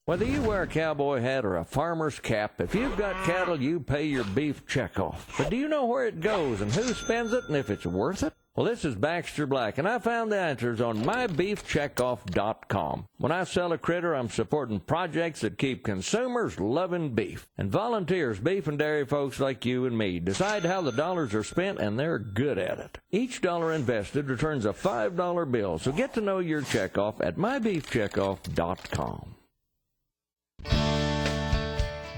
Whether you wear a cowboy hat or a farmer's cap, if you've got cattle, you pay your beef checkoff. But do you know where it goes and who spends it and if it's worth it? Well, this is Baxter Black, and I found the answers on mybeefcheckoff.com. When I sell a critter, I'm supporting projects that keep consumers loving beef. And volunteers, beef and dairy folks like you and me, decide how the dollars are spent, and they're good at it. Each dollar invested returns a $5 bill, so get to know your checkoff at mybeefcheckoff.com.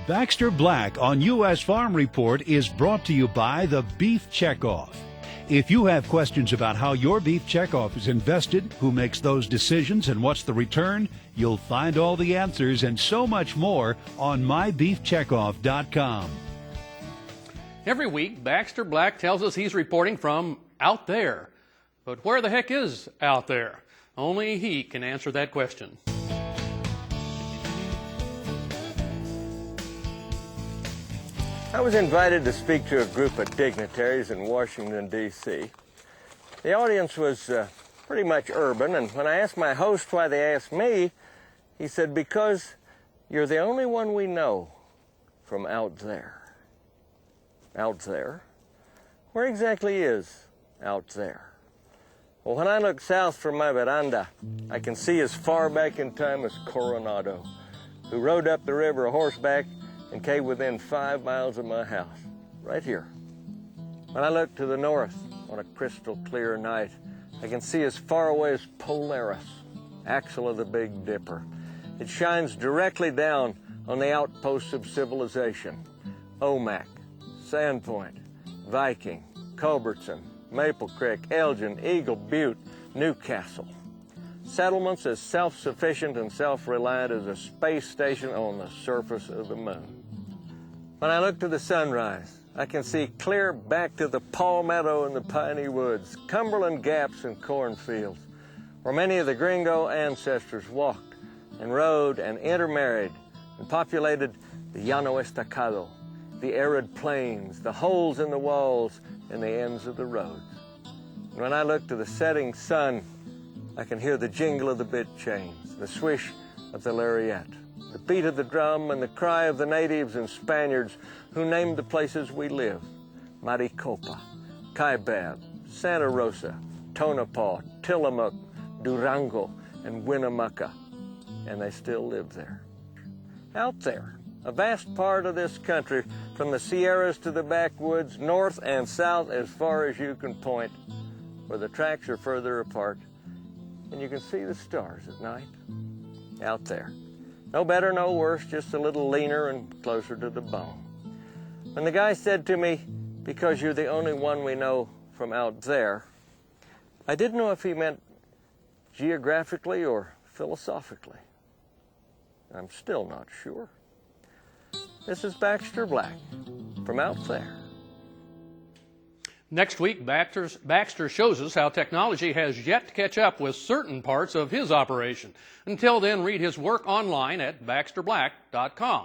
Baxter Black on U.S. Farm Report is brought to you by the Beef Checkoff. If you have questions about how your beef checkoff is invested, who makes those decisions, and what's the return, you'll find all the answers and so much more on mybeefcheckoff.com. Every week, Baxter Black tells us he's reporting from out there. But where the heck is out there? Only he can answer that question. I was invited to speak to a group of dignitaries in Washington, D.C. The audience was pretty much urban, and when I asked my host why they asked me, he said, "Because you're the only one we know from out there." Out there? Where exactly is out there? Well, when I look south from my veranda, I can see as far back in time as Coronado, who rode up the river a horseback and came within 5 miles of my house, right here. When I look to the north on a crystal clear night, I can see as far away as Polaris, axle of the Big Dipper. It shines directly down on the outposts of civilization: Omak, Sandpoint, Viking, Culbertson, Maple Creek, Elgin, Eagle Butte, Newcastle. Settlements as self-sufficient and self-reliant as a space station on the surface of the moon. When I look to the sunrise, I can see clear back to the palmetto and the piney woods, Cumberland gaps and cornfields, where many of the gringo ancestors walked and rode and intermarried and populated the Llano Estacado, the arid plains, the holes in the walls, and the ends of the roads. And when I look to the setting sun, I can hear the jingle of the bit chains, the swish of the lariat, the beat of the drum, and the cry of the natives and Spaniards who named the places we live: Maricopa, Kaibab, Santa Rosa, Tonopah, Tillamook, Durango, and Winnemucca. And they still live there. Out there, a vast part of this country, from the Sierras to the backwoods, north and south as far as you can point, where the tracks are further apart, and you can see the stars at night. Out there. No better, no worse, just a little leaner and closer to the bone. When the guy said to me, "Because you're the only one we know from out there," I didn't know if he meant geographically or philosophically. I'm still not sure. This is Baxter Black from out there. Next week, Baxter shows us how technology has yet to catch up with certain parts of his operation. Until then, read his work online at baxterblack.com.